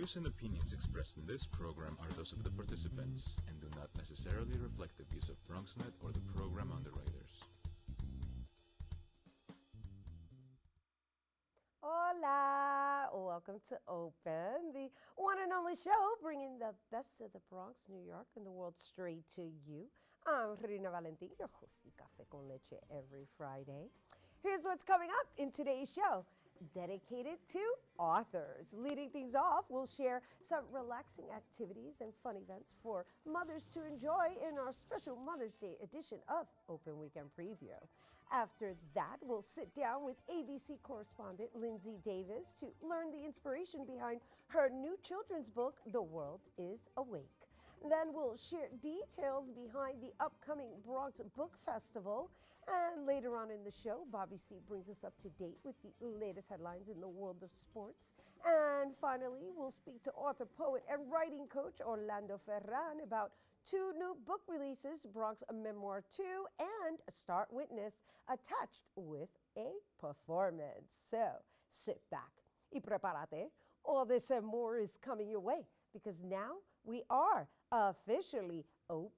views and opinions expressed in this program are those of the participants and do not necessarily reflect the views of BronxNet or the program underwriters. Hola! Welcome to Open, the one and only show bringing the best of the Bronx, New York, and the world straight to you. I'm Rhina Valentin, your host of Café con Leche every Friday. Here's what's coming up in today's show, dedicated to authors. Leading things off, we'll share some relaxing activities and fun events for mothers to enjoy in our special Mother's Day edition of Open Weekend Preview. After that, we'll sit down with ABC correspondent Lindsay Davis to learn the inspiration behind her new children's book, The World is Awake. Then we'll share details behind the upcoming Bronx Book Festival. And later on in the show, Bobby C brings us up to date with the latest headlines in the world of sports. And finally, we'll speak to author, poet, and writing coach Orlando Ferran about two new book releases, Bronx Memoir 2 and Start Witness, attached with a performance. So sit back y prepárate. All this and more is coming your way because now we are officially open.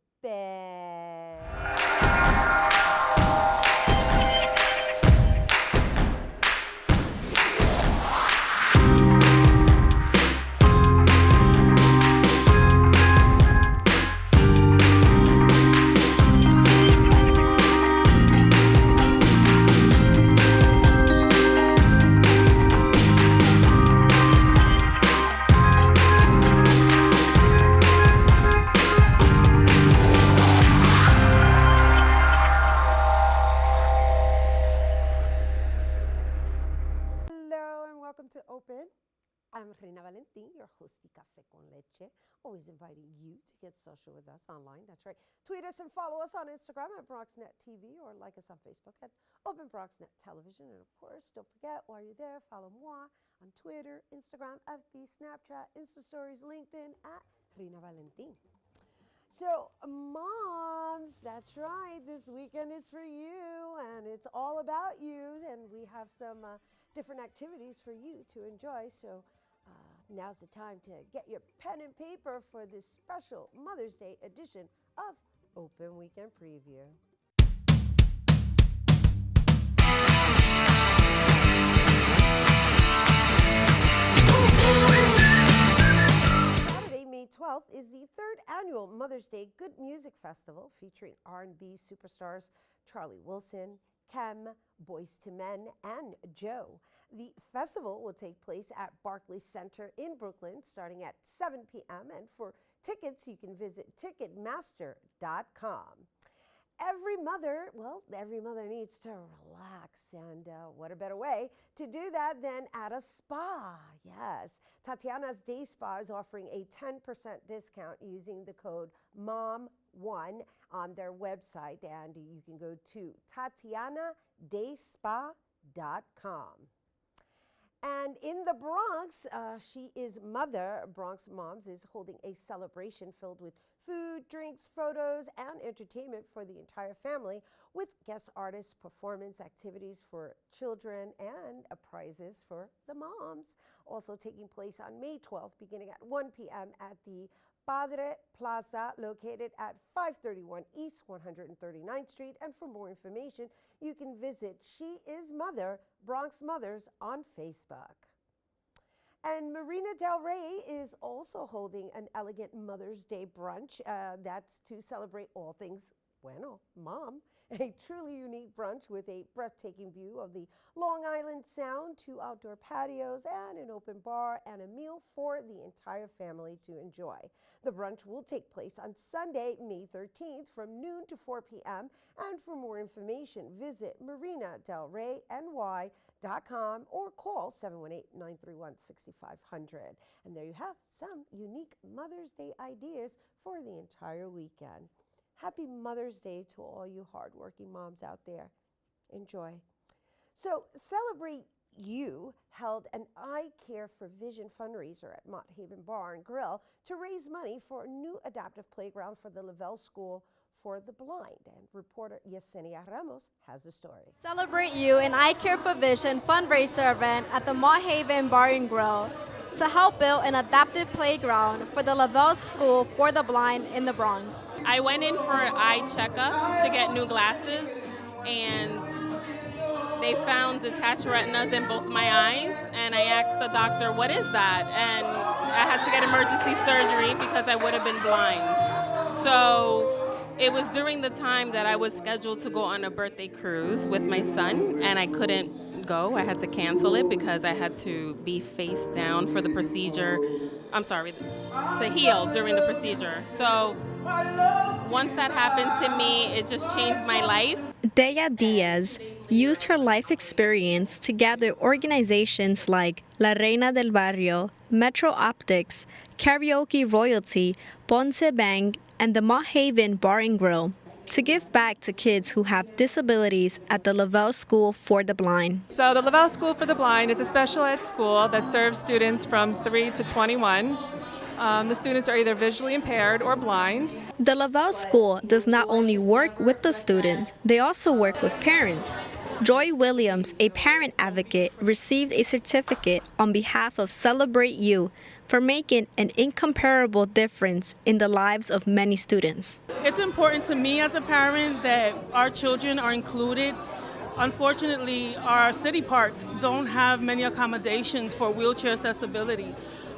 To Open. I'm Rhina Valentin, your host of Café con Leche, always inviting you to get social with us online. That's right. Tweet us and follow us on Instagram at BronxNet TV or like us on Facebook at Open BronxNet Television. And of course, don't forget, while you're there, follow moi on Twitter, Instagram, FB, Snapchat, Insta Stories, LinkedIn at Rhina Valentin. So, moms, that's right. This weekend is for you, and it's all about you. And we have some different activities for you to enjoy. So, now's the time to get your pen and paper for this special Mother's Day edition of Open Weekend Preview. May 12th is the third annual Mother's Day Good Music Festival featuring R&B superstars Charlie Wilson, Kem, Boyz II Men, and Joe. The festival will take place at Barclays Center in Brooklyn starting at 7 p.m. And for tickets, you can visit Ticketmaster.com. Every mother needs to relax, and what a better way to do that than at a spa. Yes, Tatiana's Day Spa is offering a 10% discount using the code MOM1 on their website, and you can go to TatianaDaySpa.com. And in the Bronx, She Is Mother, Bronx Moms, is holding a celebration filled with food, drinks, photos, and entertainment for the entire family with guest artists, performance activities for children, and prizes for the moms. Also taking place on May 12th, beginning at 1 p.m. at the Padre Plaza, located at 531 East 139th Street. And for more information, you can visit She Is Mother, Bronx Mothers on Facebook. And Marina Del Rey is also holding an elegant Mother's Day brunch. That's to celebrate all things, mom. A truly unique brunch with a breathtaking view of the Long Island Sound, 2 outdoor patios, and an open bar, and a meal for the entire family to enjoy. The brunch will take place on Sunday, May 13th from noon to 4 p.m. And for more information, visit marinadelreyny.com or call 718-931-6500. And there you have some unique Mother's Day ideas for the entire weekend. Happy Mother's Day to all you hardworking moms out there. Enjoy. So, Celebrate You held an Eye Care for Vision fundraiser at Mott Haven Bar and Grill to raise money for a new adaptive playground for the Lavelle School for the Blind. And reporter Yesenia Ramos has the story. Celebrate You, an eye care provision fundraiser event at the Mott Haven Bar and Grill to help build an adaptive playground for the Lavelle School for the Blind in the Bronx. I went in for an eye checkup to get new glasses, and they found detached retinas in both my eyes, and I asked the doctor, what is that? And I had to get emergency surgery because I would have been blind. So it was during the time that I was scheduled to go on a birthday cruise with my son, and I couldn't go. I had to cancel it because I had to be face down for the procedure. To heal during the procedure. So once that happened to me, it just changed my life. Dea Diaz used her life experience to gather organizations like La Reina del Barrio, Metro Optics, Karaoke Royalty, Ponce Bank, and the Mott Haven Bar and Grill to give back to kids who have disabilities at the Lavelle School for the Blind. So the Lavelle School for the Blind is a special ed school that serves students from 3 to 21. The students are either visually impaired or blind. The Lavelle School does not only work with the students, they also work with parents. Joy Williams, a parent advocate, received a certificate on behalf of Celebrate You for making an incomparable difference in the lives of many students. It's important to me as a parent that our children are included. Unfortunately, our city parks don't have many accommodations for wheelchair accessibility.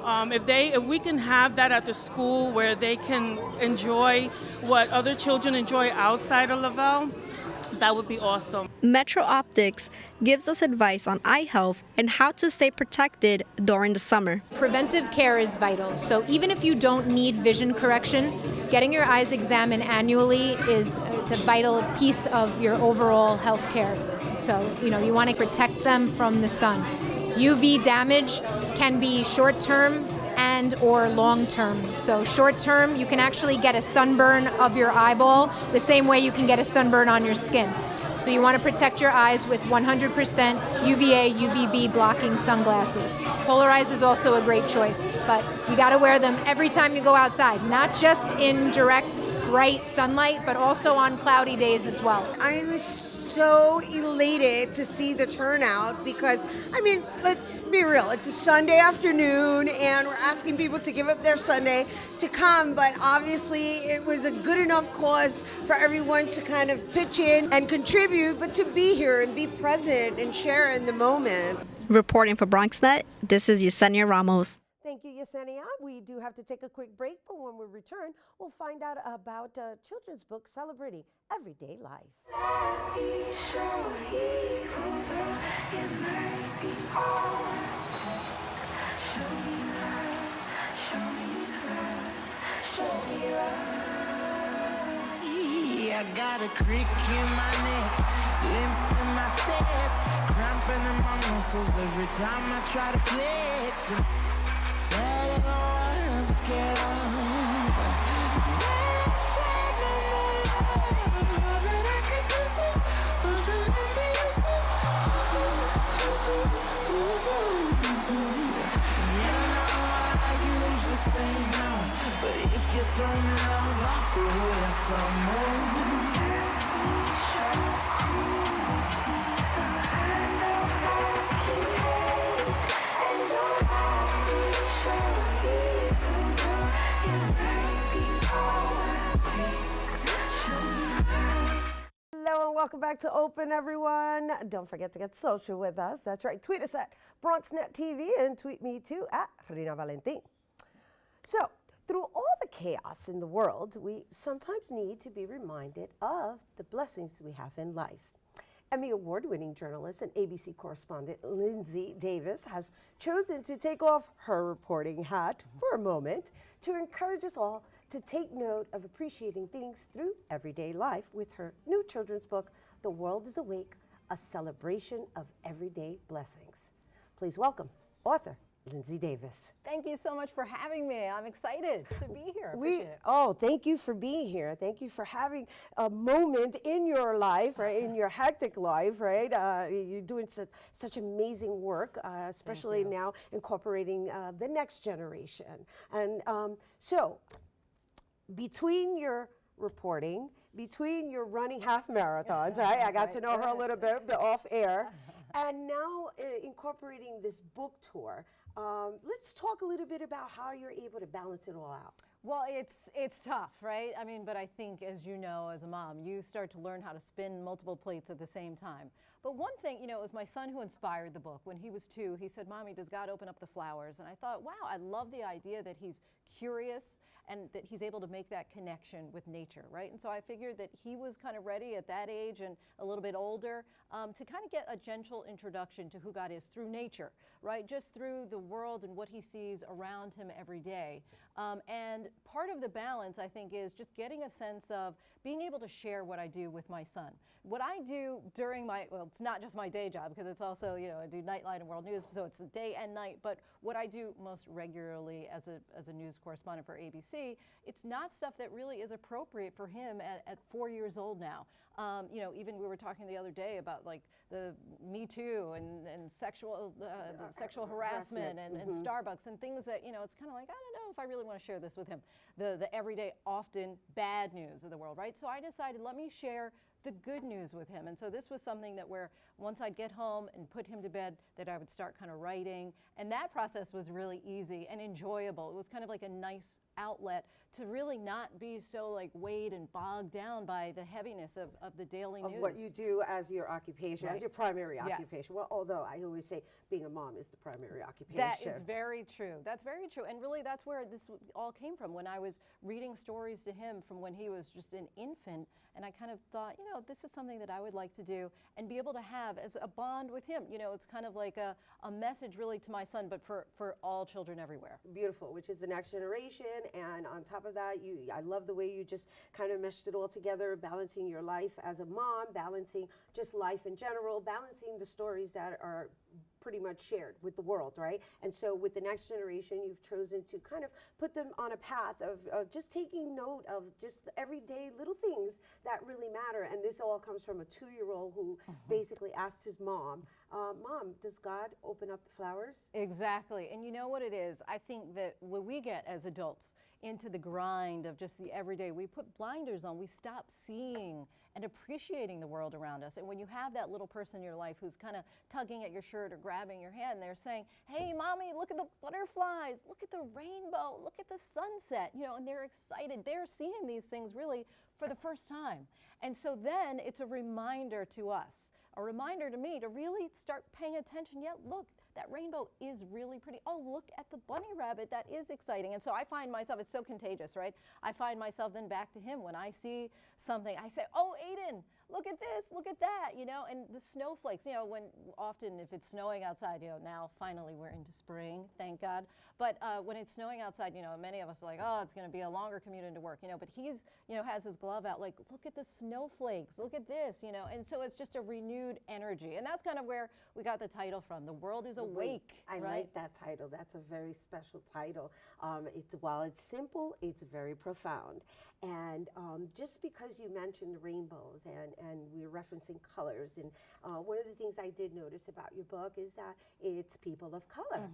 If we can have that at the school where they can enjoy what other children enjoy outside of Lavelle, that would be awesome. Metro Optics gives us advice on eye health and how to stay protected during the summer. Preventive care is vital. So even if you don't need vision correction, getting your eyes examined annually it's a vital piece of your overall health care. So, you want to protect them from the sun. UV damage can be short-term and or long-term. So short-term, you can actually get a sunburn of your eyeball the same way you can get a sunburn on your skin. So you want to protect your eyes with 100% UVA, UVB blocking sunglasses. Polarized is also a great choice, but you got to wear them every time you go outside, not just in direct, bright sunlight, but also on cloudy days as well. I was so elated to see the turnout because, let's be real, it's a Sunday afternoon and we're asking people to give up their Sunday to come, but obviously it was a good enough cause for everyone to kind of pitch in and contribute, but to be here and be present and share in the moment. Reporting for BronxNet, this is Yesenia Ramos. Thank you, Yesenia. We do have to take a quick break, but when we return, we'll find out about a children's book celebrating everyday life. Let me show evil, though it might be all I take. Show me love, show me love, show me love. I got a crick in my neck, limp in my step, cramping in my muscles every time I try to flex. But if you throw me love off, you'll some more. Hello and welcome back to Open, everyone. Don't forget to get social with us. That's right. Tweet us at BronxNet TV and tweet me too at Rhina Valentin. So, through all the chaos in the world, we sometimes need to be reminded of the blessings we have in life. Emmy Award-winning journalist and ABC correspondent Lindsay Davis has chosen to take off her reporting hat for a moment to encourage us all to take note of appreciating things through everyday life with her new children's book, The World is Awake, a celebration of everyday blessings. Please welcome author Lindsay Davis. Thank you so much for having me. I'm excited to be here. Thank you for being here. Thank you for having a moment in your life, right, in your hectic life, right? You're doing such amazing work, especially now incorporating the next generation. And so, between your reporting between your running half marathons, right? I got to know her a little bit off air. And now incorporating this book tour. Let's talk a little bit about how you're able to balance it all out. Well, it's tough, right? I mean, but I think, as you know, as a mom, you start to learn how to spin multiple plates at the same time. But one thing, you know, it was my son who inspired the book. When he was 2, he said, "Mommy, does God open up the flowers?" And I thought, wow, I love the idea that he's curious and that he's able to make that connection with nature, right? And so I figured that he was kind of ready at that age and a little bit older to kind of get a gentle introduction to who God is through nature, right? Just through the world and what he sees around him every day. And part of the balance, I think, is just getting a sense of being able to share what I do with my son. What I do during my, well, it's not just my day job, because it's also, you know, I do Nightline and World News, so it's day and night, but what I do most regularly as a news correspondent for ABC, it's not stuff that really is appropriate for him at 4 years old now. You know, even we were talking the other day about like the Me Too and sexual harassment and Starbucks and things that, you know, it's kind of like, I don't know if I really want to share this with him. The everyday, often bad news of the world, right? So I decided, let me share the good news with him. And so this was something that where once I'd get home and put him to bed, that I would start kind of writing. And that process was really easy and enjoyable. It was kind of like a nice outlet to really not be so like weighed and bogged down by the heaviness of the daily news. Of what you do as your occupation, as your primary occupation. Well, although I always say being a mom is the primary occupation. That is very true. That's very true. And really that's where this all came from, when I was reading stories to him from when he was just an infant. And I kind of thought, you know, this is something that I would like to do and be able to have as a bond with him. You know, it's kind of like a message really to my son, but for all children everywhere. Beautiful, which is the next generation. And on top of that, I love the way you just kind of meshed it all together, balancing your life as a mom, balancing just life in general, balancing the stories that are pretty much shared with the world, right? And so with the next generation, you've chosen to kind of put them on a path of just taking note of just the everyday little things that really matter. And this all comes from a 2-year-old who basically asked his mom, Mom, does God open up the flowers? Exactly. And you know what it is? I think that when we get as adults into the grind of just the everyday, we put blinders on, we stop seeing and appreciating the world around us. And when you have that little person in your life who's kind of tugging at your shirt or grabbing your hand, they're saying, "Hey, Mommy, look at the butterflies, look at the rainbow, look at the sunset," you know, and they're excited. They're seeing these things really for the first time. And so then it's a reminder to us, a reminder to me to really start paying attention. Yeah, look, that rainbow is really pretty. Oh, look at the bunny rabbit. That is exciting. And so I find myself, it's so contagious, right? I find myself then back to him. When I see something, I say, "Oh, Aiden, look at this, look at that," you know, and the snowflakes, you know, when often if it's snowing outside, you know, now finally we're into spring, thank God. But when it's snowing outside, you know, many of us are like, oh, it's going to be a longer commute into work, you know, but he's, you know, has his glove out, like, look at the snowflakes, look at this, you know, and so it's just a renewed energy. And that's kind of where we got the title from. The world is awake. I right? like that title. That's a very special title. While it's simple, it's very profound. And just because you mentioned rainbows and we're referencing colors, and one of the things I did notice about your book is that it's people of color.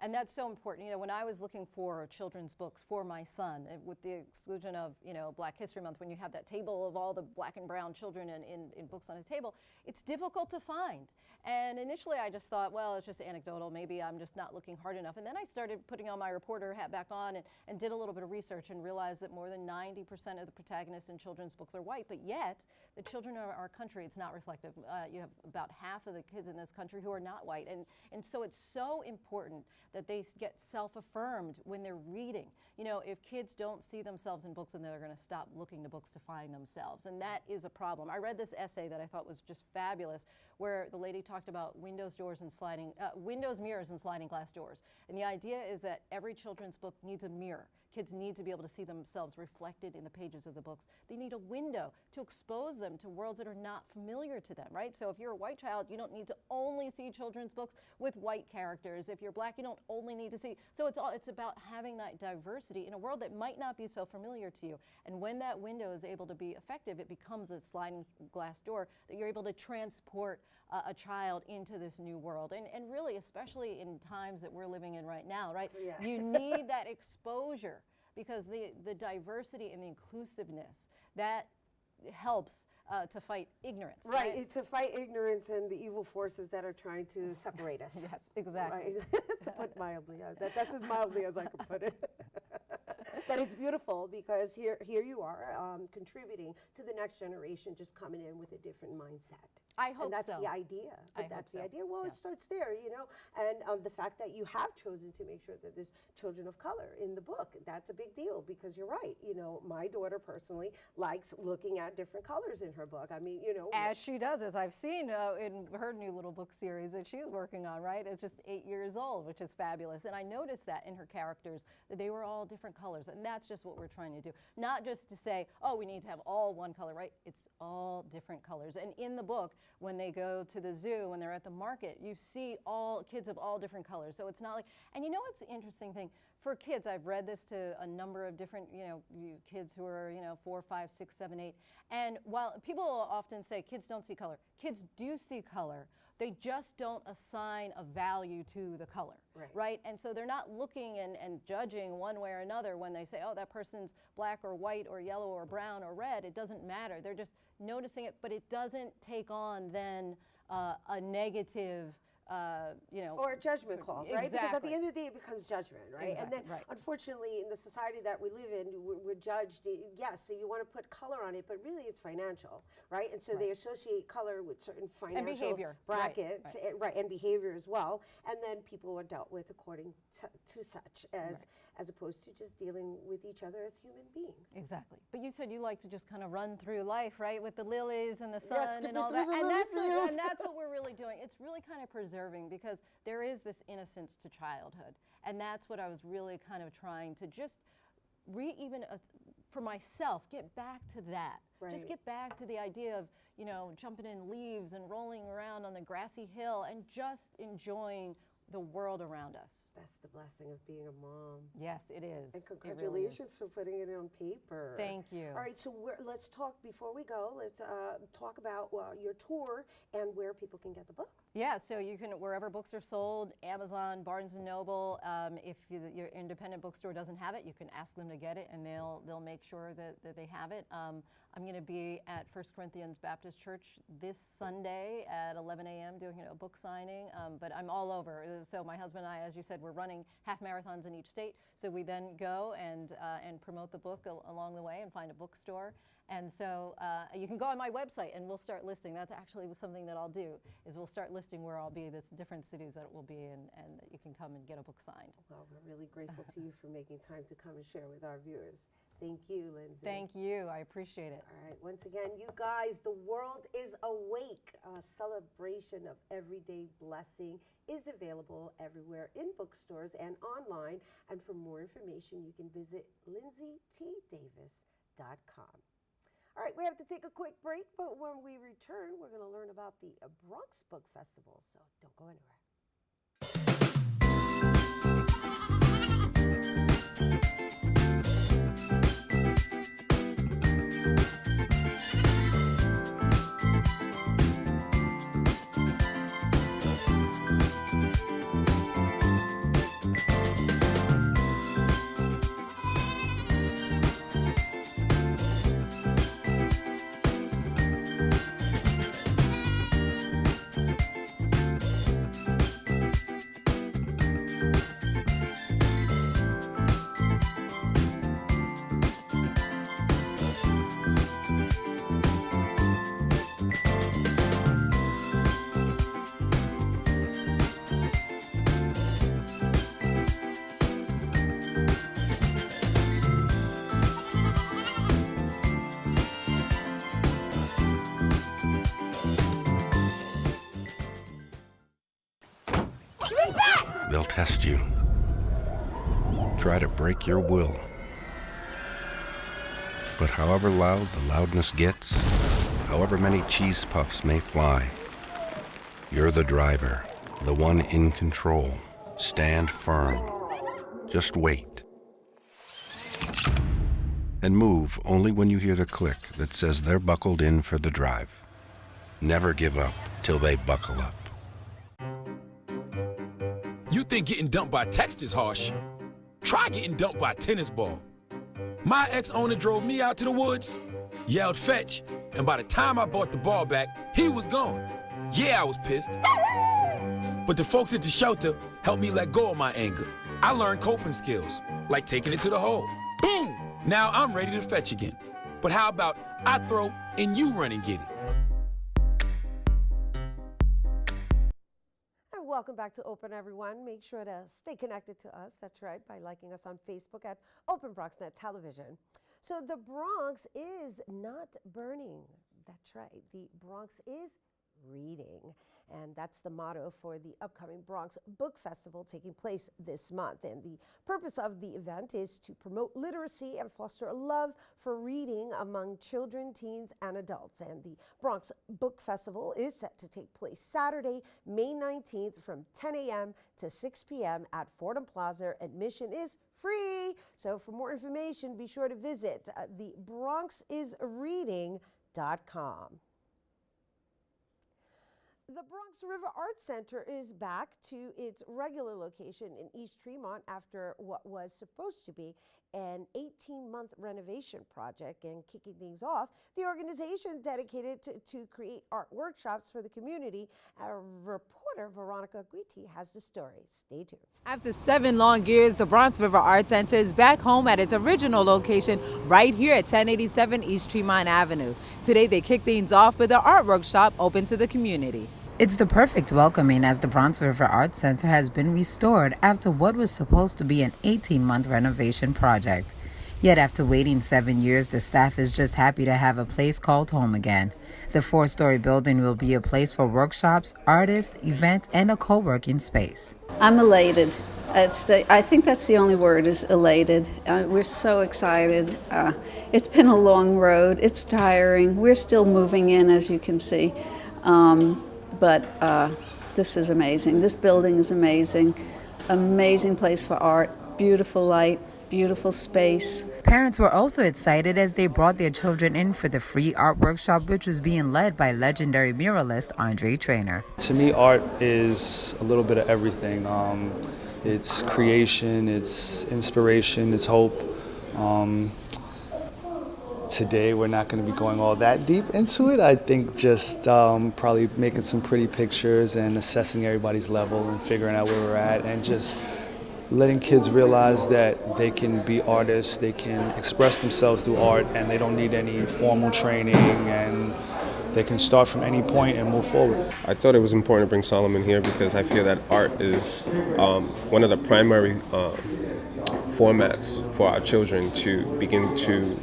And that's so important. You know, when I was looking for children's books for my son, with the exclusion of, you know, Black History Month, when you have that table of all the black and brown children in books on a table, it's difficult to find. And initially I just thought, well, it's just anecdotal. Maybe I'm just not looking hard enough. And then I started putting on my reporter hat back on and did a little bit of research and realized that more than 90% of the protagonists in children's books are white, but yet the children of our country, it's not reflective. You have about half of the kids in this country who are not white. And so it's so important that they get self-affirmed when they're reading. You know, if kids don't see themselves in books, then they're going to stop looking to books to find themselves. And that is a problem. I read this essay that I thought was just fabulous, where the lady talked about windows, mirrors, and sliding glass doors. And the idea is that every children's book needs a mirror. Kids need to be able to see themselves reflected in the pages of the books. They need a window to expose them to worlds that are not familiar to them, right? So if you're a white child, you don't need to only see children's books with white characters. If you're black, you don't only need to see. So it's about having that diversity in a world that might not be so familiar to you. And when that window is able to be effective, it becomes a sliding glass door that you're able to transport a child into this new world. And really, especially in times that we're living in right now, right? Yeah. You need that exposure because the diversity and the inclusiveness, that helps to fight ignorance. Right, to fight ignorance and the evil forces that are trying to separate us. Yes, exactly. Right? To put mildly, that's as mildly as I could put it. But it's beautiful because here you are contributing to the next generation, just coming in with a different mindset. I hope and that's so. the idea. I That's hope the so. idea. Well, Yes. it starts there, and the fact that you have chosen to make sure that there's children of color in the book, that's a big deal because you're right. My daughter personally likes looking at different colors in her book. I mean, As she does, as I've seen in her new little book series that she's working on, right? It's just 8 years old, which is fabulous. And I noticed that in her characters, that they were all different colors. And that's just what we're trying to do. Not just to say, oh, we need to have all one color, right? It's all different colors. And in the book, when they go to the zoo, when they're at the market, you see all kids of all different colors. So it's not like, and what's the interesting thing? For kids, I've read this to a number of different, kids who are, 4, 5, 6, 7, 8. And while people often say kids don't see color, kids do see color. They just don't assign a value to the color, right? And so they're not looking and judging one way or another when they say, oh, that person's black or white or yellow or brown or red. It doesn't matter. They're just noticing it, but it doesn't take on then a negative or a judgment call, right? Exactly. Because at the end of the day, it becomes judgment, right? Exactly. And then, Right. unfortunately, in the society that we live in, we're judged. Yes, so you want to put color on it, but really it's financial, right? And so they associate color with certain financial behavior. brackets, and behavior as well. And then people are dealt with according to such, as opposed to just dealing with each other as human beings. Exactly. But you said you like to just kind of run through life, right, with the lilies and the sun skipping and all through that. the And lily that's, fields. and that's what we're really doing. It's really kind of preserving because there is this innocence to childhood. And that's what I was really kind of trying to just for myself, get back to that. Just Right. get back to the idea of, jumping in leaves and rolling around on the grassy hill and just enjoying the world around us. That's the blessing of being a mom. Yes, it is. And It really is. congratulations for putting it on paper. Thank you. All right, so let's talk, before we go, let's talk about your tour and where people can get the book. Yeah, so you can, wherever books are sold, Amazon, Barnes & Noble, if your independent bookstore doesn't have it, you can ask them to get it and they'll make sure that they have it. I'm going to be at 1 Corinthians Baptist Church this Sunday at 11 a.m. doing a book signing, but I'm all over. So my husband and I, as you said, we're running half marathons in each state, so we then go and promote the book along the way and find a bookstore. And so you can go on my website and we'll start listing. That's actually something that I'll do, is we'll start listing where I'll be, the different cities that it will be in, and you can come and get a book signed. Well, we're really grateful to you for making time to come and share with our viewers. Thank you, Lindsay. Thank you. I appreciate it. All right, once again, you guys, the world is awake. A celebration of everyday blessing is available everywhere in bookstores and online. And for more information, you can visit lindsaytdavis.com. All right, we have to take a quick break, but when we return, we're going to learn about the Bronx Book Festival, so don't go anywhere. They'll test you. Try to break your will. But however loud the loudness gets, however many cheese puffs may fly, you're the driver, the one in control. Stand firm. Just wait. And move only when you hear the click that says they're buckled in for the drive. Never give up till they buckle up. You think getting dumped by text is harsh? Try getting dumped by a tennis ball. My ex-owner drove me out to the woods, yelled fetch, and by the time I brought the ball back, he was gone. Yeah, I was pissed. But the folks at the shelter helped me let go of my anger. I learned coping skills, like taking it to the hole. Boom! Now I'm ready to fetch again. But how about I throw and you run and get it? And welcome back to Open, everyone. Make sure to stay connected to us. That's right, by liking us on Facebook at Open BronxNet Television. So the Bronx is not burning. That's right. The Bronx is reading. And that's the motto for the upcoming Bronx Book Festival taking place this month. And the purpose of the event is to promote literacy and foster a love for reading among children, teens, and adults. And the Bronx Book Festival is set to take place Saturday, May 19th from 10 a.m. to 6 p.m. at Fordham Plaza. Admission is free. So for more information, be sure to visit thebronxisreading.com. The Bronx River Arts Center is back to its regular location in East Tremont after what was supposed to be an 18-month renovation project. And kicking things off, the organization dedicated to create art workshops for the community. Our reporter, Veronica Guiti, has the story. Stay tuned. After 7 long years, the Bronx River Arts Center is back home at its original location right here at 1087 East Tremont Avenue. Today, they kick things off with an art workshop open to the community. It's the perfect welcoming as the Bronx River Arts Center has been restored after what was supposed to be an 18-month renovation project. Yet after waiting 7 years, the staff is just happy to have a place called home again. The 4-story building will be a place for workshops, artists, events, and a co-working space. I'm elated. I think that's the only word, is elated. We're so excited. It's been a long road. It's tiring. We're still moving in, as you can see. But this is amazing. This building is amazing. Amazing place for art. Beautiful light, beautiful space. Parents were also excited as they brought their children in for the free art workshop, which was being led by legendary muralist Andre Trainer. To me, art is a little bit of everything. It's creation, it's inspiration, it's hope. Today we're not going to be going all that deep into it. I think just probably making some pretty pictures and assessing everybody's level and figuring out where we're at, and just letting kids realize that they can be artists, they can express themselves through art, and they don't need any formal training, and they can start from any point and move forward. I thought it was important to bring Solomon here because I feel that art is one of the primary formats for our children to begin to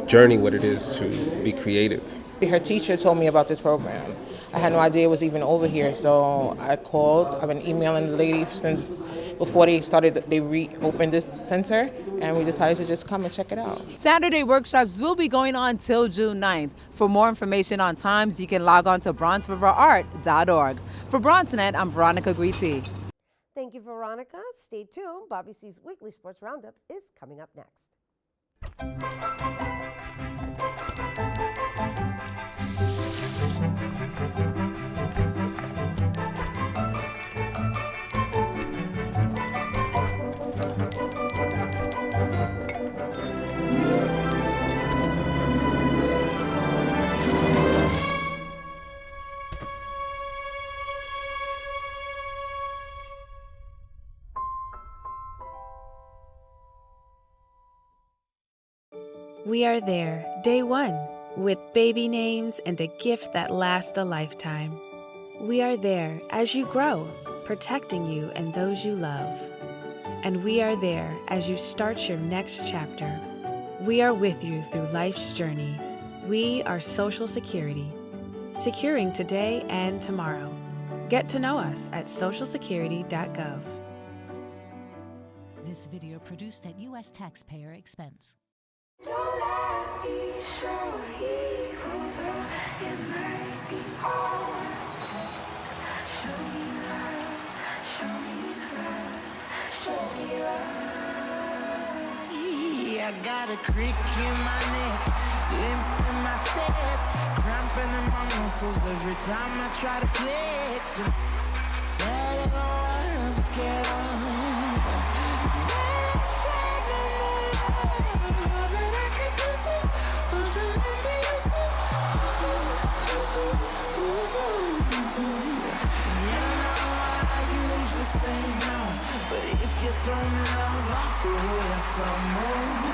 journey what it is to be creative. Her teacher told me about this program. I had no idea it was even over here, so I called. I've been emailing the lady since before they reopened this center, and we decided to just come and check it out. Saturday workshops will be going on till June 9th. For more information on times, you can log on to bronxriverart.org. For BronxNet, I'm Veronica Guiti. Thank you, Veronica. Stay tuned. Bobby C's Weekly Sports Roundup is coming up next. We are there, day one, with baby names and a gift that lasts a lifetime. We are there as you grow, protecting you and those you love. And we are there as you start your next chapter. We are with you through life's journey. We are Social Security, securing today and tomorrow. Get to know us at socialsecurity.gov. This video produced at U.S. taxpayer expense. Don't let me show evil, though it might be all I take. Show me love, show me love, show me love. I got a crick in my neck, limp in my step, cramping in my muscles every time I try to flex. Get on. Throw me love off the way some more.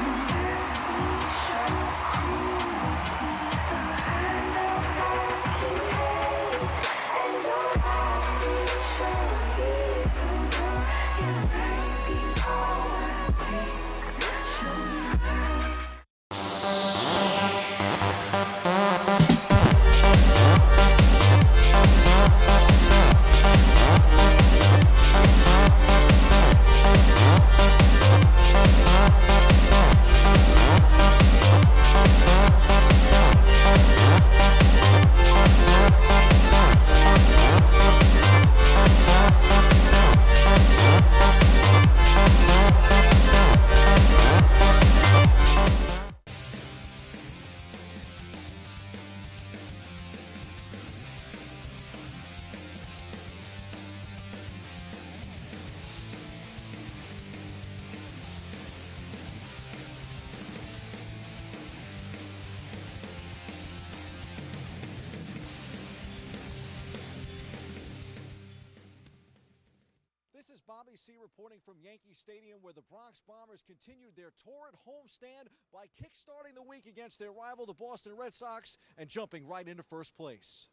This is Bobby C. reporting from Yankee Stadium, where the Bronx Bombers continued their torrid homestand by kickstarting the week against their rival, the Boston Red Sox, and jumping right into first place.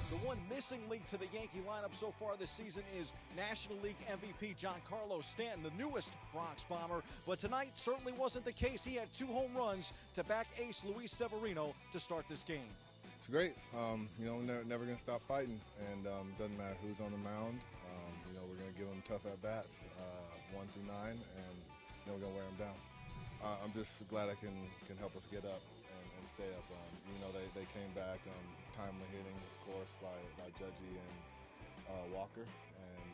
The one missing link to the Yankee lineup so far this season is National League MVP Giancarlo Stanton, the newest Bronx Bomber. But tonight certainly wasn't the case. He had 2 home runs to back ace Luis Severino to start this game. It's great. You know, we're never going to stop fighting, and doesn't matter who's on the mound. You know, we're going to give them tough at-bats, 1 through 9, and you know, we're going to wear them down. I'm just glad I can help us get up and stay up. You know, they came back, timely hitting, of course, by Judgy and Walker, and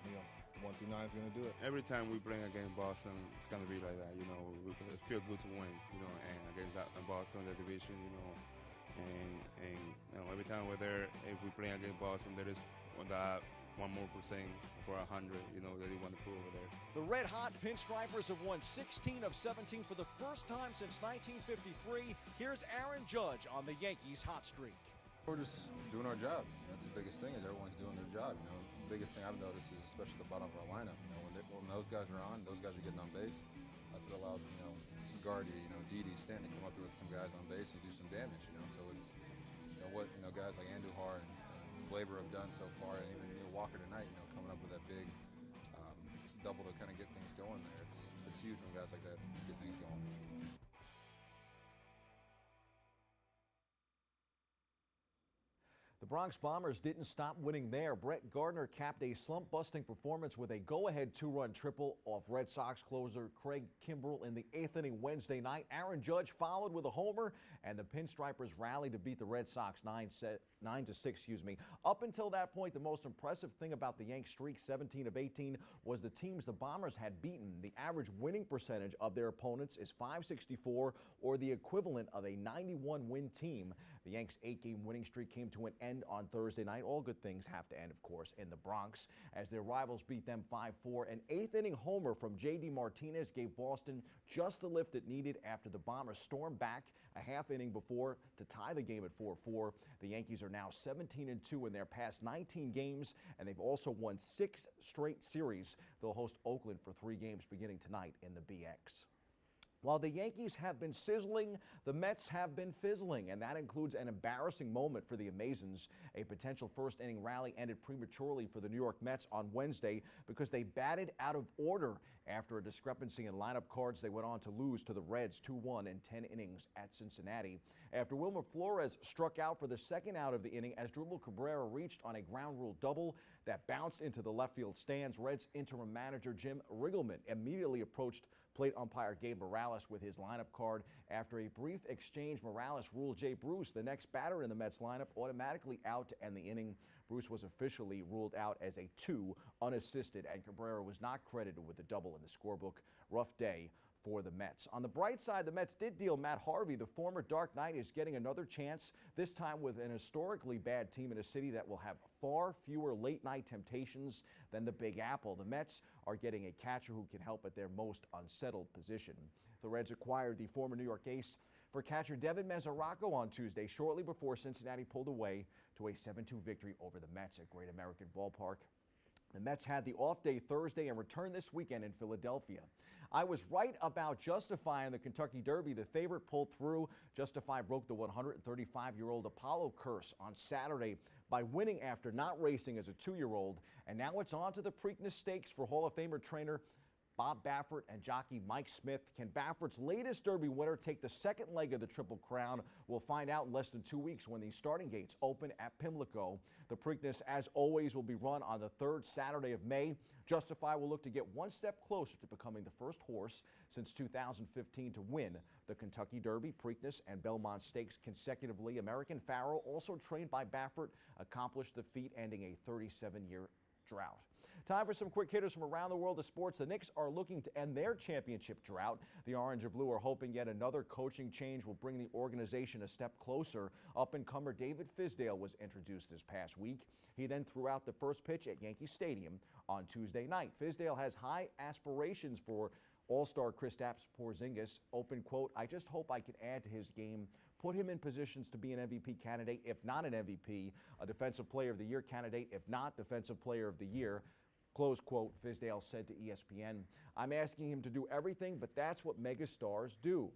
you know, 1 through 9 is going to do it. Every time we bring against Boston, it's going to be like that. You know, we feel good to win. You know, and against that Boston, the division, you know, and you know, every time we're there, if we play against Boston, there is that 1% more for 100, you know, that you want to put over there. The red-hot Pinstripers have won 16 of 17 for the first time since 1953. Here's Aaron Judge on the Yankees' hot streak. We're just doing our job. That's the biggest thing, is everyone's doing their job. You know, the biggest thing I've noticed is especially the bottom of our lineup. You know, when those guys are on, those guys are getting on base. That's what allows, you know, Guardy, you know, Didi, Stanton to come up there with some guys on base and do some damage. You know, so it's, you know, what, you know, guys like Andujar and Glaber have done so far, and even Neil Walker tonight, you know, coming up with that big double to kind of get things going there. It's huge when guys like that get things going. The Bronx Bombers didn't stop winning there. Brett Gardner capped a slump-busting performance with a go-ahead 2-run triple off Red Sox closer Craig Kimbrell in the 8th inning Wednesday night. Aaron Judge followed with a homer, and the Pinstripers rallied to beat the Red Sox 9-6. Up until that point, the most impressive thing about the Yanks' streak, 17 of 18, was the teams the Bombers had beaten. The average winning percentage of their opponents is .564, or the equivalent of a 91-win team. The Yanks' 8-game winning streak came to an end on Thursday night. All good things have to end, of course, in the Bronx, as their rivals beat them 5-4. An 8th inning homer from J.D. Martinez gave Boston just the lift it needed after the Bombers stormed back a half inning before to tie the game at 4-4. The Yankees are now 17-2 in their past 19 games, and they've also won 6 straight series. They'll host Oakland for 3 games beginning tonight in the BX. While the Yankees have been sizzling, the Mets have been fizzling, and that includes an embarrassing moment for the Amazons. A potential first-inning rally ended prematurely for the New York Mets on Wednesday because they batted out of order. After a discrepancy in lineup cards, they went on to lose to the Reds 2-1 in 10 innings at Cincinnati. After Wilmer Flores struck out for the second out of the inning as Drupal Cabrera reached on a ground rule double that bounced into the left field stands, Reds interim manager Jim Riggleman immediately approached plate umpire Gabe Morales with his lineup card. After a brief exchange, Morales ruled Jay Bruce, the next batter in the Mets lineup, automatically out to end the inning. Bruce was officially ruled out as a 2 unassisted, and Cabrera was not credited with a double in the scorebook. Rough day for the Mets. On the bright side, the Mets did deal Matt Harvey. The former Dark Knight is getting another chance, this time with an historically bad team in a city that will have far fewer late-night temptations than the Big Apple. The Mets are getting a catcher who can help at their most unsettled position. The Reds acquired the former New York ace for catcher Devin Mesoraco on Tuesday, shortly before Cincinnati pulled away to a 7-2 victory over the Mets at Great American Ballpark. The Mets had the off day Thursday and return this weekend in Philadelphia. I was right about Justify in the Kentucky Derby. The favorite pulled through. Justify broke the 135-year-old Apollo curse on Saturday by winning after not racing as a 2-year-old. And now it's on to the Preakness Stakes for Hall of Famer trainer Bob Baffert and jockey Mike Smith. Can Baffert's latest Derby winner take the second leg of the Triple Crown? We'll find out in less than 2 weeks when the starting gates open at Pimlico. The Preakness, as always, will be run on the third Saturday of May. Justify will look to get one step closer to becoming the first horse since 2015 to win the Kentucky Derby, Preakness, and Belmont Stakes consecutively. American Pharoah, also trained by Baffert, accomplished the feat, ending a 37-year drought. Time for some quick hitters from around the world of sports. The Knicks are looking to end their championship drought. The Orange and Blue are hoping yet another coaching change will bring the organization a step closer. Up-and-comer David Fizdale was introduced this past week. He then threw out the first pitch at Yankee Stadium on Tuesday night. Fizdale has high aspirations for All-Star Kristaps Porzingis. Open quote, "I just hope I can add to his game, put him in positions to be an MVP candidate, if not an MVP, a Defensive Player of the Year candidate, if not Defensive Player of the Year." Close quote, Fizdale said to ESPN. "I'm asking him to do everything, but that's what megastars do."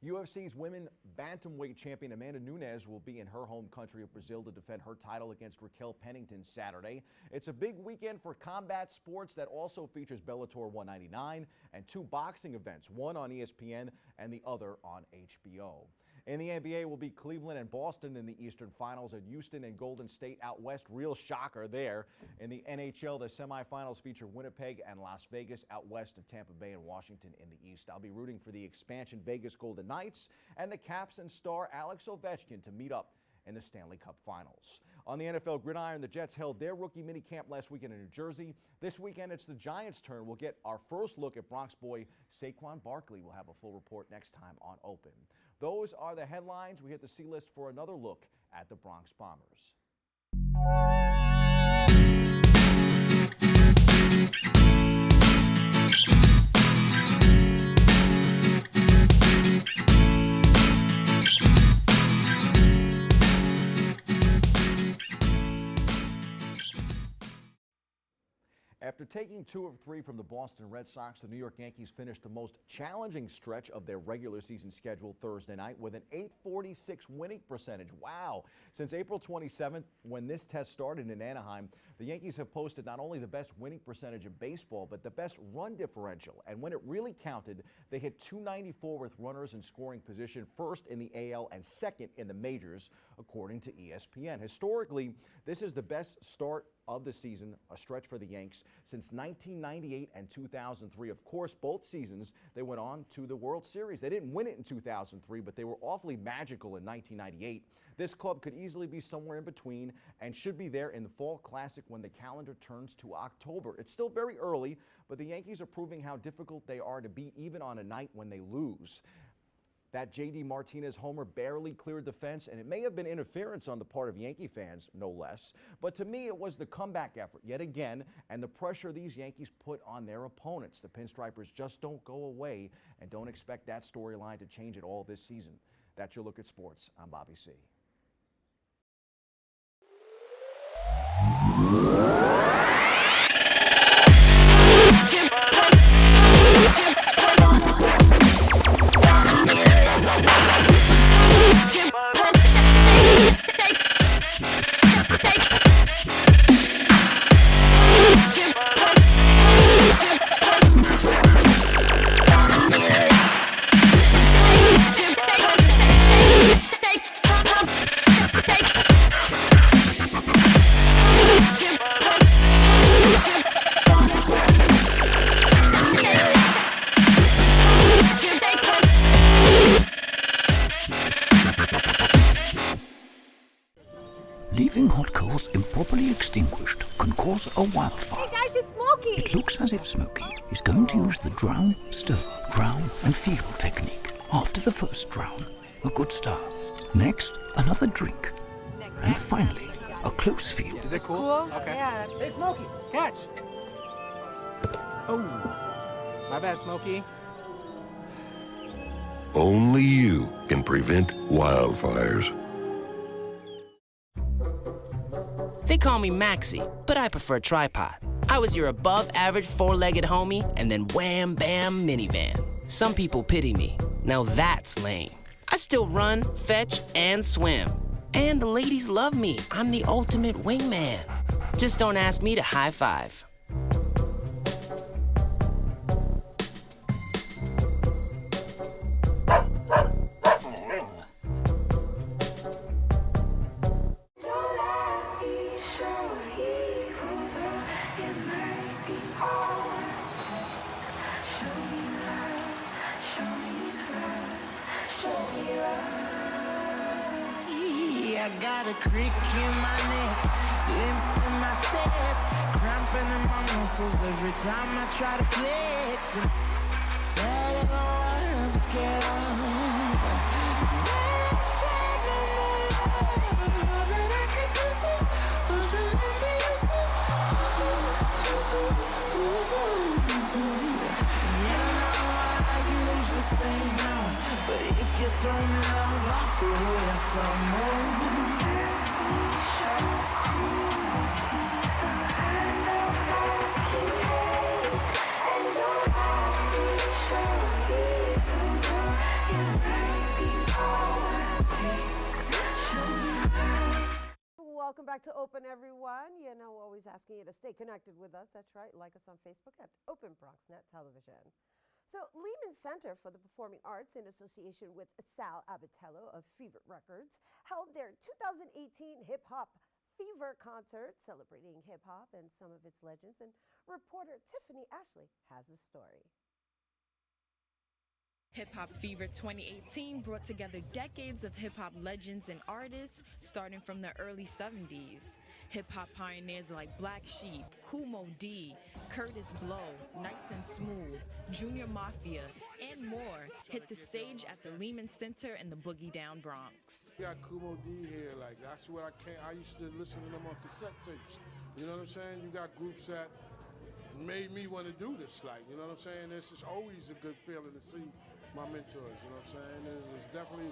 UFC's women bantamweight champion Amanda Nunes will be in her home country of Brazil to defend her title against Raquel Pennington Saturday. It's a big weekend for combat sports that also features Bellator 199 and 2 boxing events, one on ESPN and the other on HBO. In the NBA will be Cleveland and Boston in the Eastern Finals, and Houston and Golden State out west. Real shocker there. In the NHL, the semifinals feature Winnipeg and Las Vegas out west, and Tampa Bay and Washington in the East. I'll be rooting for the expansion Vegas Golden Knights and the Caps and star Alex Ovechkin to meet up in the Stanley Cup Finals. On the NFL gridiron, the Jets held their rookie minicamp last weekend in New Jersey. This weekend, it's the Giants' turn. We'll get our first look at Bronx boy Saquon Barkley. We'll have a full report next time on Open. Those are the headlines. We hit the C-list for another look at the Bronx Bombers. After taking 2 of 3 from the Boston Red Sox, the New York Yankees finished the most challenging stretch of their regular season schedule Thursday night with an .846 winning percentage. Wow! Since April 27th, when this test started in Anaheim, the Yankees have posted not only the best winning percentage in baseball, but the best run differential. And when it really counted, they hit .294 with runners in scoring position, first in the AL and second in the majors, according to ESPN. Historically, this is the best start of the season, a stretch for the Yanks, since 1998 and 2003. Of course, both seasons they went on to the World Series. They didn't win it in 2003, but they were awfully magical in 1998. This club could easily be somewhere in between and should be there in the Fall Classic when the calendar turns to October. It's still very early, but the Yankees are proving how difficult they are to beat even on a night when they lose. That J.D. Martinez homer barely cleared the fence, and it may have been interference on the part of Yankee fans, no less. But to me, it was the comeback effort yet again and the pressure these Yankees put on their opponents. The Pinstripers just don't go away, and don't expect that storyline to change at all this season. That's your look at sports. I'm Bobby C. Leaving hot coals improperly extinguished can cause a wildfire. Hey guys, it's smoking! It looks as if Smokey is going to use the drown, stir, drown and feel technique. After the first drown, a good start. Next, another drink. And finally, a close feel. Is it cool? Okay. Yeah. Hey, Smokey, catch. Oh, my bad, Smokey. Only you can prevent wildfires. They call me Maxie, but I prefer tripod. I was your above-average four-legged homie, and then wham, bam, minivan. Some people pity me. Now that's lame. I still run, fetch, and swim. And the ladies love me. I'm the ultimate wingman. Just don't ask me to high five. I got a crick in my neck, limp in my step, cramping in my muscles every time I try to flex. But I don't want to get but if you throw me love, I'll throw you some more. Welcome back to Open, everyone. You know, always asking you to stay connected with us. That's right. Like us on Facebook at Open BronxNet Television. So, Lehman Center for the Performing Arts, in association with Sal Abatello of Fever Records, held their 2018 Hip Hop Fever concert, celebrating hip hop and some of its legends. And reporter Tiffany Ashley has the story. Hip Hop Fever 2018 brought together decades of hip hop legends and artists, starting from the early 70s. Hip hop pioneers like Black Sheep, Kumo D, Curtis Blow, Nice and Smooth, Junior Mafia, and more hit the stage at the Lehman Center in the Boogie Down Bronx. We got Kumo D here, like that's where I used to listen to them on cassette tapes. You know what I'm saying? You got groups that made me want to do this, like, you know what I'm saying? It's just always a good feeling to see my mentors, you know what I'm saying? It definitely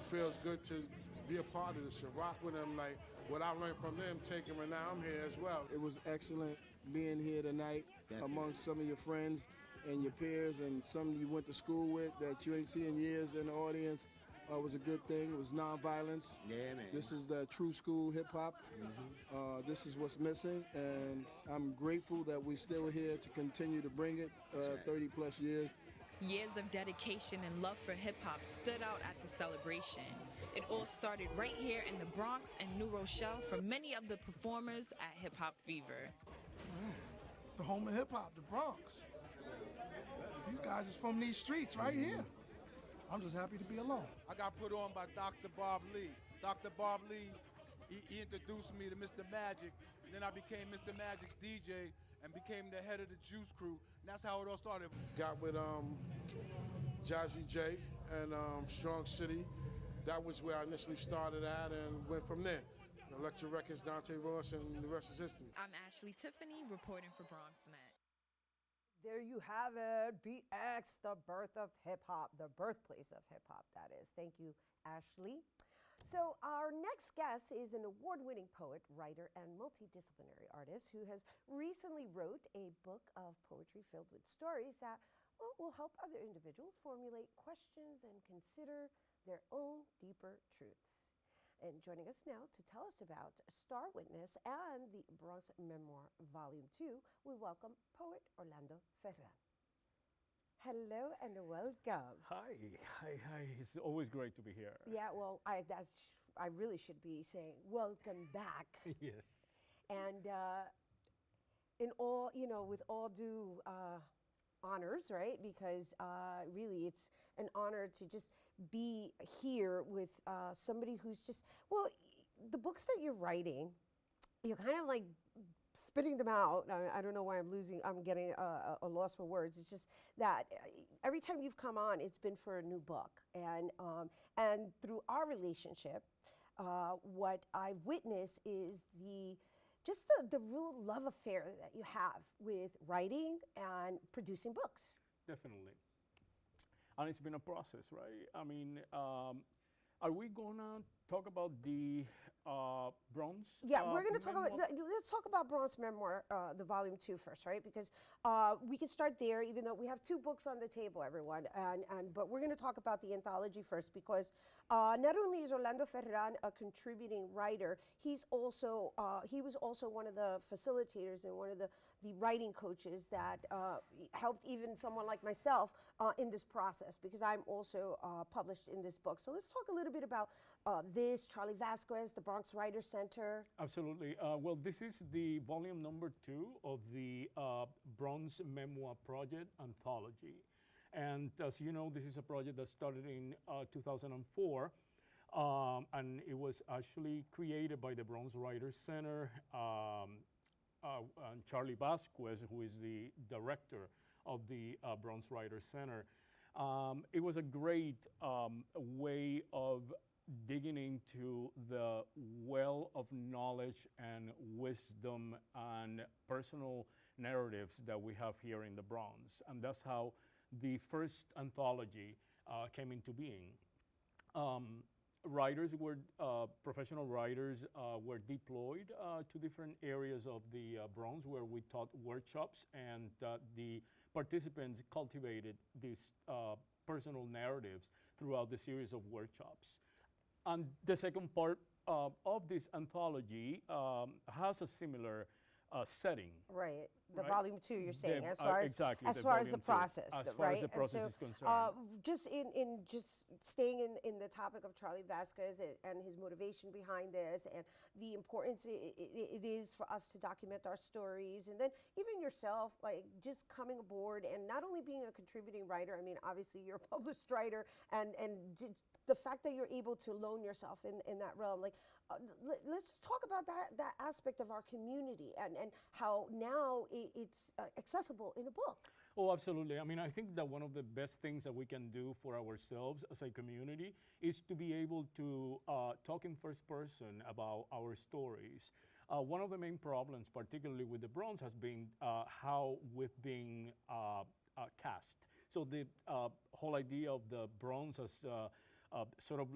feels good to be a part of this and rock with them, like what I learned from them, take them, and now I'm here as well. It was excellent being here tonight amongst some of your friends and your peers and some you went to school with that you ain't seen in years in the audience. It was a good thing. It was nonviolence. Yeah, man. This is the true school hip hop. This is what's missing, and I'm grateful that we're still here to continue to bring it 30 plus years. Years of dedication and love for hip-hop stood out at the celebration. It all started right here in the Bronx and New Rochelle for many of the performers at Hip Hop Fever. The home of hip-hop, the Bronx. These guys is from these streets right here. I'm just happy to be alone. I got put on by Dr. Bob Lee. Dr. Bob Lee, he introduced me to Mr. Magic. Then I became Mr. Magic's DJ and became the head of the Juice Crew. And that's how it all started. Got with Jazzy J and Strong City. That was where I initially started at and went from there. Electra Records, Dante Ross, and the rest is history. I'm Ashley Tiffany, reporting for BronxNet. There you have it, BX, the birth of hip-hop, the birthplace of hip-hop, that is. Thank you, Ashley. So our next guest is an award-winning poet, writer, and multidisciplinary artist who has recently wrote a book of poetry filled with stories that will help other individuals formulate questions and consider their own deeper truths. And joining us now to tell us about Star Witness and the Bronx Memoir Volume 2, we welcome poet Orlando Ferran. Hello and welcome. Hi. It's always great to be here. Yeah, well, I really should be saying welcome back. Yes. And in all, with all due honors, right? Because really, it's an honor to just be here with somebody who's just, well, the books that you're writing, you're kind of like spitting them out. I don't know why I'm getting a loss for words. It's just that every time you've come on, it's been for a new book. And through our relationship, what I've witnessed is the real love affair that you have with writing and producing books. Definitely. And it's been a process, right? I mean, are we gonna talk about the Bronze? Yeah, we're going to talk memoir? about, let's talk about Bronze Memoir, the volume 2 first, right? Because we can start there, even though we have 2 books on the table, everyone. But we're going to talk about the anthology first, because not only is Orlando Ferran a contributing writer, he was also one of the facilitators and one of the writing coaches that helped even someone like myself in this process, because I'm also published in this book. So let's talk a little bit about this, Charlie Vasquez, the Bronx Writers Center. Absolutely. Well, this is the volume number 2 of the Bronze Memoir Project Anthology. And as you know, this is a project that started in 2004. And it was actually created by the Bronx Writers Center, and Charlie Vasquez, who is the director of the Bronx Writers Center. It was a great way of digging into the well of knowledge and wisdom and personal narratives that we have here in the Bronx. And that's how the first anthology came into being. Professional writers were deployed to different areas of the Bronx, where we taught workshops, and the participants cultivated these personal narratives throughout the series of workshops. And the second part of this anthology has a similar setting. Right, the right? volume 2, you're saying, as exactly, far as the process, as right? far as the process is concerned. Just in staying in the topic of Charlie Vasquez and his motivation behind this, and the importance it is for us to document our stories, and then even yourself, like just coming aboard and not only being a contributing writer. I mean, obviously you're a published writer, and the fact that you're able to loan yourself in that realm, like let's just talk about that aspect of our community and how now it's accessible in a book. Oh, absolutely. I mean, I think that one of the best things that we can do for ourselves as a community is to be able to talk in first person about our stories. One of the main problems, particularly with the Bronx, has been how we've been cast. So the whole idea of the Bronx as sort of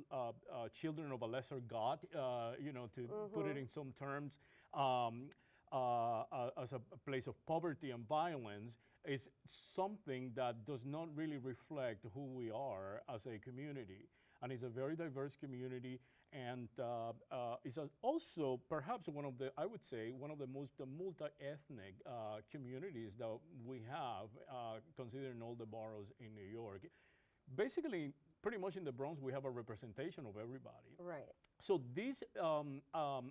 children of a lesser god, to put it in some terms, as a place of poverty and violence, is something that does not really reflect who we are as a community. And it's a very diverse community, and it's also perhaps one of the, I would say, one of the most multi-ethnic communities that we have, considering all the boroughs in New York. Basically, pretty much in the Bronx, we have a representation of everybody. Right. So this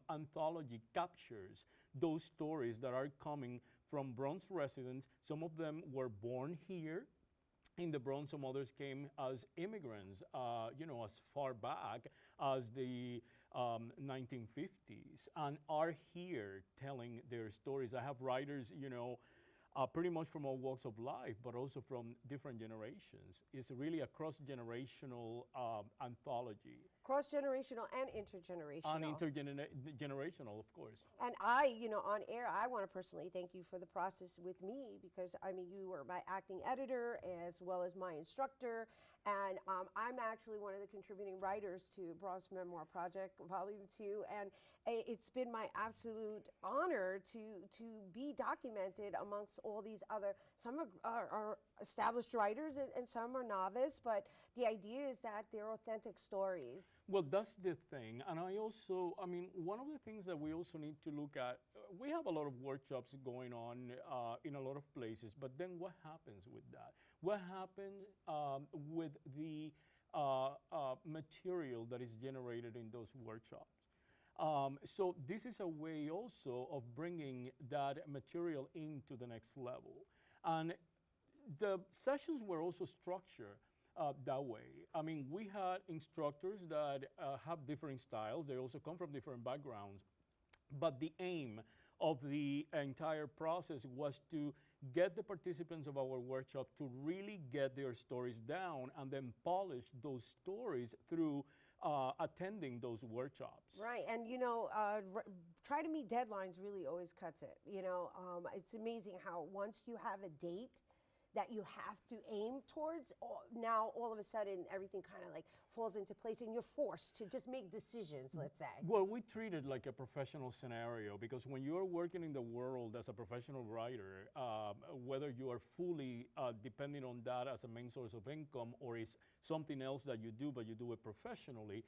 anthology captures those stories that are coming from Bronx residents. Some of them were born here in the Bronx. Some others came as immigrants, as far back as the 1950s, and are here telling their stories. I have writers, pretty much from all walks of life, but also from different generations. It's really a cross-generational anthology. Cross-generational and intergenerational. And intergenerational, of course. And I, on air, I want to personally thank you for the process with me, because, I mean, you were my acting editor as well as my instructor, and I'm actually one of the contributing writers to Bronx Memoir Project Volume 2, and it's been my absolute honor to be documented amongst all these other, some are established writers and some are novice, but the idea is that they're authentic stories. Well, that's the thing. And one of the things that we also need to look at, we have a lot of workshops going on in a lot of places, but then what happens with that? What happens with the material that is generated in those workshops? So this is a way also of bringing that material into the next level. And the sessions were also structured that way. I mean, we had instructors that have different styles. They also come from different backgrounds. But the aim of the entire process was to get the participants of our workshop to really get their stories down and then polish those stories through attending those workshops. Right, and try to meet deadlines really always cuts it. It's amazing how once you have a date that you have to aim towards, now all of a sudden everything kind of like falls into place and you're forced to just make decisions, let's say. Well, we treat it like a professional scenario because when you're working in the world as a professional writer, whether you are fully depending on that as a main source of income or is something else that you do but you do it professionally,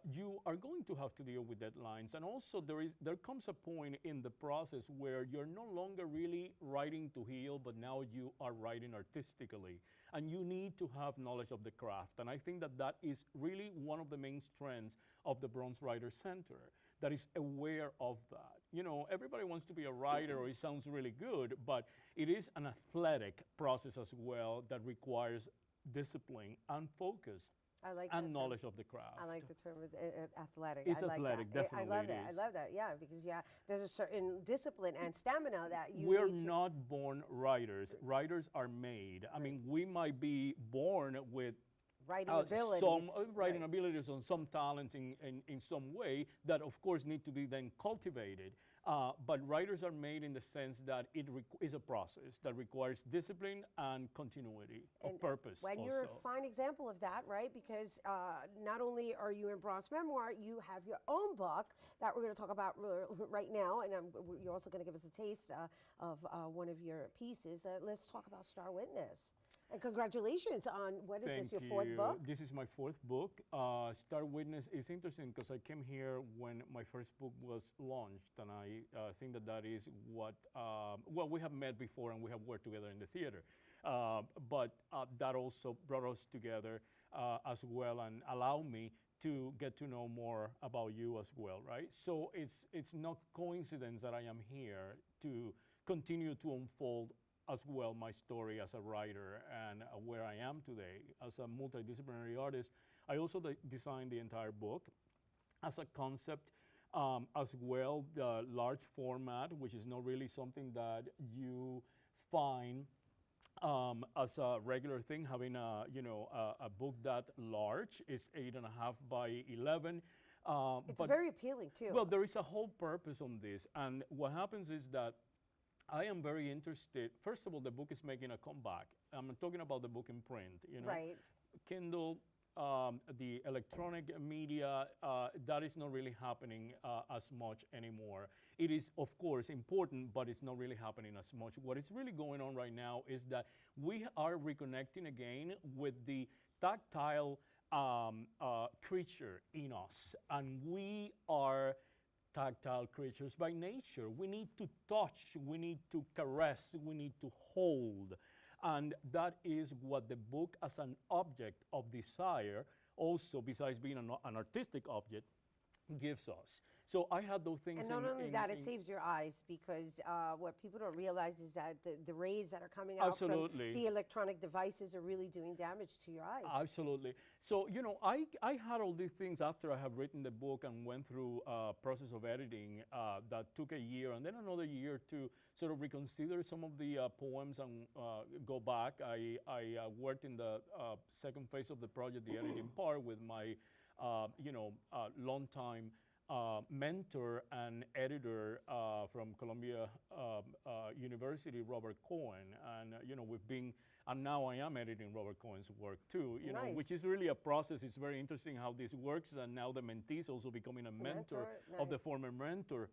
you are going to have to deal with deadlines. And also there comes a point in the process where you're no longer really writing to heal, but now you are writing artistically. And you need to have knowledge of the craft. And I think that that is really one of the main strengths of the Bronx Writer Center, that is aware of that. Everybody wants to be a writer or it sounds really good, but it is an athletic process as well that requires discipline and focus. I like and that knowledge term. of the craft. I like the term athletic. It's I like athletic, that. definitely. I love it that. is. I love that. Yeah, because there's a certain discipline and stamina that you We're need to. not born writers. Writers are made. I mean, we might be born with writing abilities. Some writing abilities and some talents in some way that, of course, need to be then cultivated. But writers are made in the sense that it is a process that requires discipline and continuity of purpose. When you're a fine example of that, right? Because not only are you in Bronx Memoir, you have your own book that we're going to talk about right now, and you're also going to give us a taste of one of your pieces. Let's talk about Star Witness. And congratulations on, what is this, your fourth book? This is my fourth book. Star Witness is interesting because I came here when my first book was launched, and I think that is what, well, we have met before and we have worked together in the theater, but that also brought us together as well and allowed me to get to know more about you as well, right? So it's not coincidence that I am here to continue to unfold as well my story as a writer and where I am today as a multidisciplinary artist. I also designed the entire book as a concept as well, the large format, which is not really something that you find as a regular thing, having a book that large. Is 8.5 by 11. It's very appealing too. Well, there is a whole purpose on this, and what happens is that I am very interested. First of all, the book is making a comeback. I'm talking about the book in print, Right. Kindle, the electronic media, that is not really happening as much anymore. It is, of course, important, but it's not really happening as much. What is really going on right now is that we are reconnecting again with the tactile creature in us, and we are tactile creatures by nature. We need to touch, we need to caress, we need to hold. And that is what the book as an object of desire, also besides being an artistic object, gives us. So I had those things. And not only that, it saves your eyes, because what people don't realize is that the rays that are coming out from the electronic devices are really doing damage to your eyes. Absolutely. So, I had all these things after I have written the book and went through a process of editing that took a year and then another year to sort of reconsider some of the poems and go back. I worked in the second phase of the project, the editing part, with my long-time mentor and editor from Columbia University, Robert Cohen, and we've been, and now I am editing Robert Cohen's work too. Nice. Which is really a process. It's very interesting how this works, and now the mentee is also becoming a mentor of the former mentor.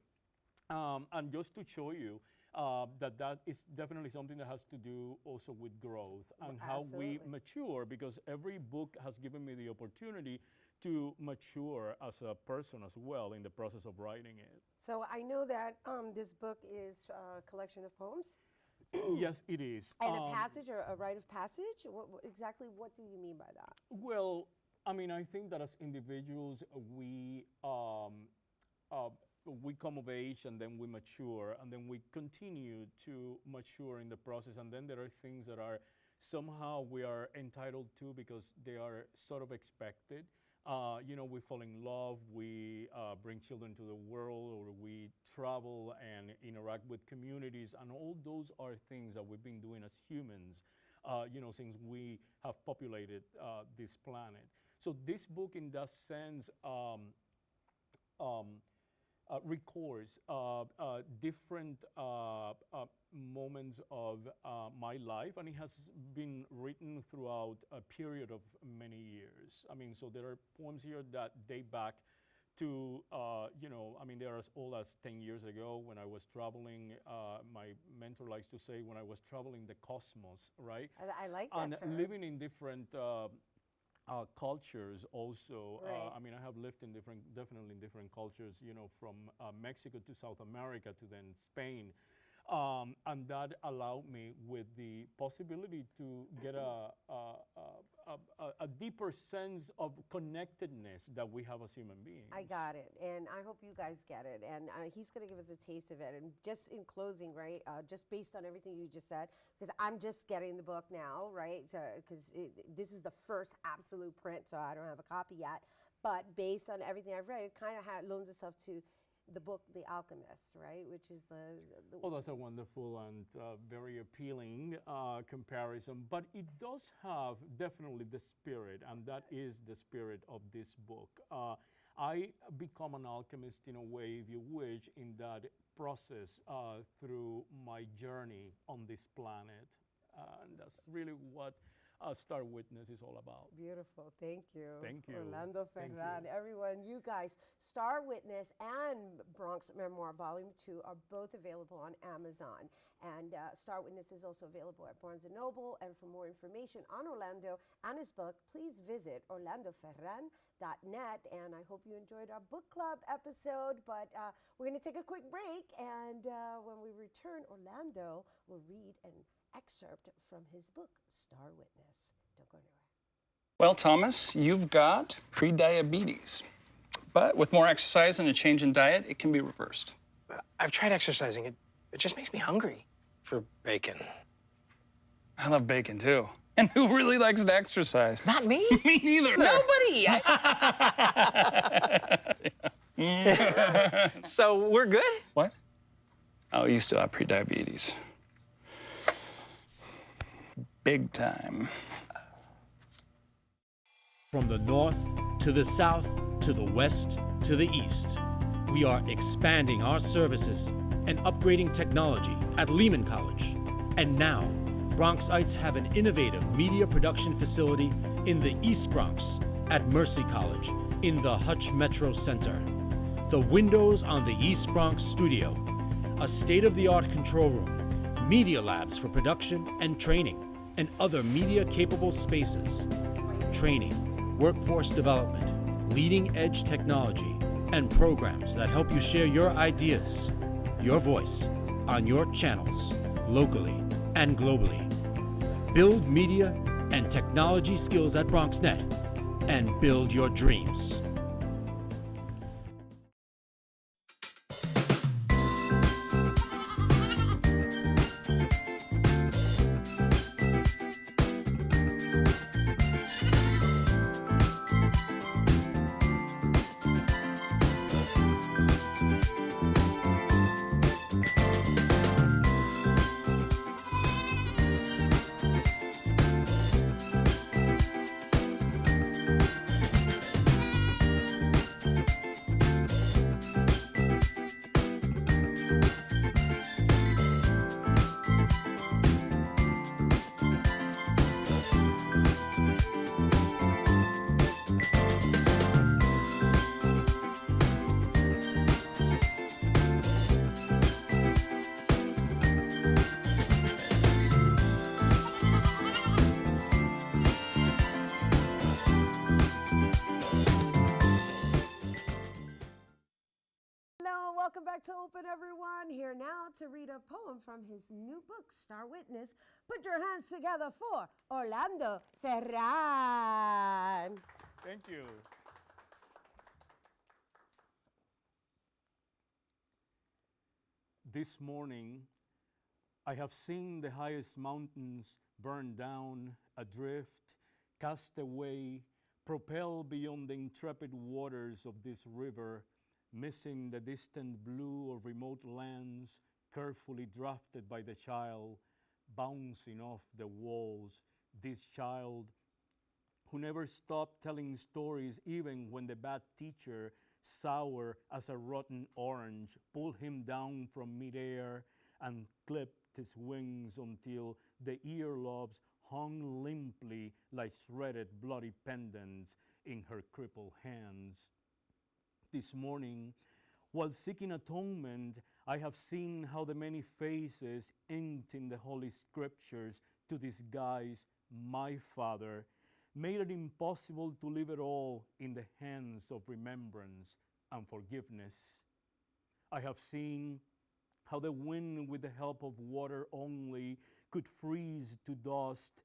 And just to show you that is definitely something that has to do also with growth and how we mature, because every book has given me the opportunity to mature as a person as well in the process of writing it. So I know that this book is a collection of poems. Yes, it is. And a passage, or a rite of passage? Exactly what do you mean by that? Well, I mean, I think that as individuals, we come of age and then we mature, and then we continue to mature in the process, and then there are things that are somehow we are entitled to because they are sort of expected. You know, we fall in love, we bring children to the world, or we travel and interact with communities, and all those are things that we've been doing as humans, you know, since we have populated this planet. So this book, in that sense, records different moments of my life, and it has been written throughout a period of many years. I mean, so there are poems here that date back to, you know, I mean, they're as old as 10 years ago when I was traveling. My mentor likes to say, when I was traveling the cosmos, right? I like that and term. living in different cultures also. Right. I mean, I have lived in definitely in different cultures, you know, from Mexico to South America to then Spain. And that allowed me with the possibility to get a deeper sense of connectedness that we have as human beings. I got it, and I hope you guys get it. And he's going to give us a taste of it. And just in closing, right, just based on everything you just said, because I'm just getting the book now, right, because this is the first absolute print, so I don't have a copy yet. But based on everything I've read, it kind of loans itself to the book The Alchemist, right, which is the Oh, that's a wonderful and very appealing comparison. But it does have definitely the spirit, and that is the spirit of this book. I become an alchemist in a way, if you wish, in that process through my journey on this planet. And that's really what Star Witness is all about. Beautiful. Thank you. Thank you. Orlando Thank Ferran. you. Everyone, you guys, Star Witness and Bronx Memoir Volume 2 are both available on Amazon. And Star Witness is also available at Barnes & Noble. And for more information on Orlando and his book, please visit orlandoferran.net. And I hope you enjoyed our book club episode. But we're going to take a quick break. And when we return, Orlando will read an excerpt from his book, Star Witness. Don't go anywhere. Well, Thomas, you've got prediabetes. But with more exercise and a change in diet, it can be reversed. I've tried exercising. It just makes me hungry for bacon. I love bacon, too. And who really likes to exercise? Not me. Me neither. Nobody. So we're good? What? Oh, you still have prediabetes. Big time. From the north to the south to the west to the east, we are expanding our services and upgrading technology at Lehman College. And now, Bronxites have an innovative media production facility in the East Bronx at Mercy College in the Hutch Metro Center. The windows on the East Bronx studio, a state-of-the-art control room, media labs for production and training, and other media-capable spaces, training, workforce development, leading-edge technology, and programs that help you share your ideas, your voice, on your channels, locally and globally. Build media and technology skills at BronxNet, and build your dreams. Welcome back to Open, everyone. Here now to read a poem from his new book, Star Witness. Put your hands together for Orlando Ferran. Thank you. This morning, I have seen the highest mountains burned down, adrift, cast away, propelled beyond the intrepid waters of this river, missing the distant blue of remote lands, carefully drafted by the child, bouncing off the walls. This child who never stopped telling stories even when the bad teacher, sour as a rotten orange, pulled him down from midair and clipped his wings until the earlobes hung limply like shredded bloody pendants in her crippled hands. This morning, while seeking atonement, I have seen how the many faces inked in the Holy Scriptures to disguise my Father made it impossible to leave it all in the hands of remembrance and forgiveness. I have seen how the wind, with the help of water only, could freeze to dust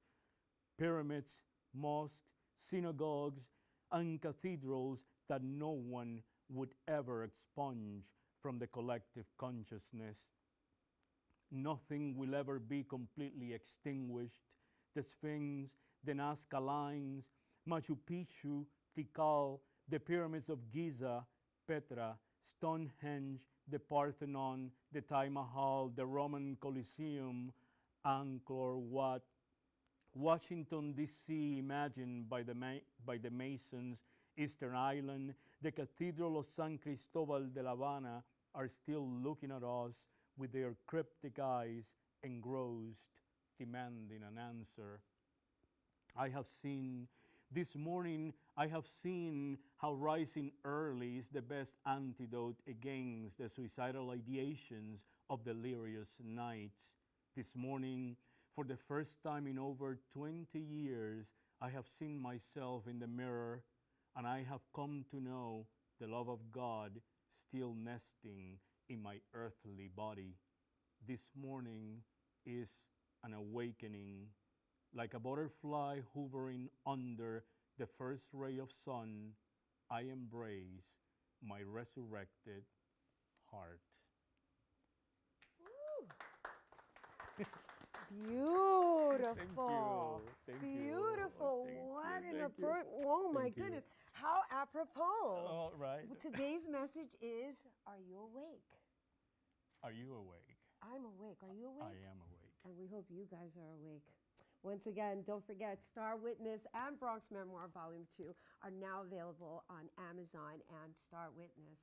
pyramids, mosques, synagogues, and cathedrals that no one would ever expunge from the collective consciousness. Nothing will ever be completely extinguished. The Sphinx, the Nazca Lines, Machu Picchu, Tikal, the pyramids of Giza, Petra, Stonehenge, the Parthenon, the Taj Mahal, the Roman Colosseum, Angkor Wat, Washington, D.C., imagined by the Masons, Easter Island, the Cathedral of San Cristobal de La Habana are still looking at us with their cryptic eyes engrossed, demanding an answer. This morning, I have seen how rising early is the best antidote against the suicidal ideations of delirious nights. This morning, for the first time in over 20 years, I have seen myself in the mirror, and I have come to know the love of God still nesting in my earthly body. This morning is an awakening. Like a butterfly hovering under the first ray of sun, I embrace my resurrected heart. Woo. Beautiful. Thank Beautiful. you. What an Thank you. approach. Oh my Thank you. goodness. How apropos. All right. Today's message is, are you awake? Are you awake? I'm awake. Are you awake? I am awake. And we hope you guys are awake. Once again, don't forget, Star Witness and Bronx Memoir Volume 2 are now available on Amazon, and Star Witness,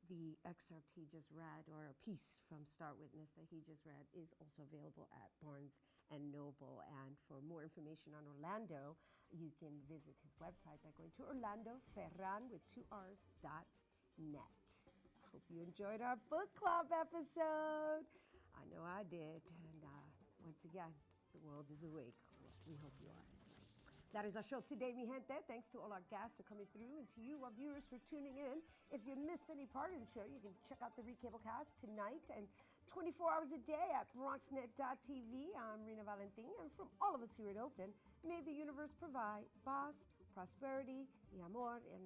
the excerpt he just read, or a piece from Star Witness that he just read, is also available at Barnes & Noble. And for more information on Orlando, you can visit his website by going to orlandoferran.net. I hope you enjoyed our book club episode. I know I did. And once again, the world is awake. We hope you are. That is our show today, mi gente. Thanks to all our guests for coming through, and to you, our viewers, for tuning in. If you missed any part of the show, you can check out the Recablecast tonight and 24 hours a day at BronxNet.tv. I'm Rhina Valentin, and from all of us here at Open, may the universe provide paz, prosperity, y amor, and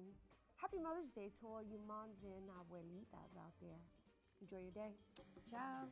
happy Mother's Day to all you moms and abuelitas out there. Enjoy your day. Ciao.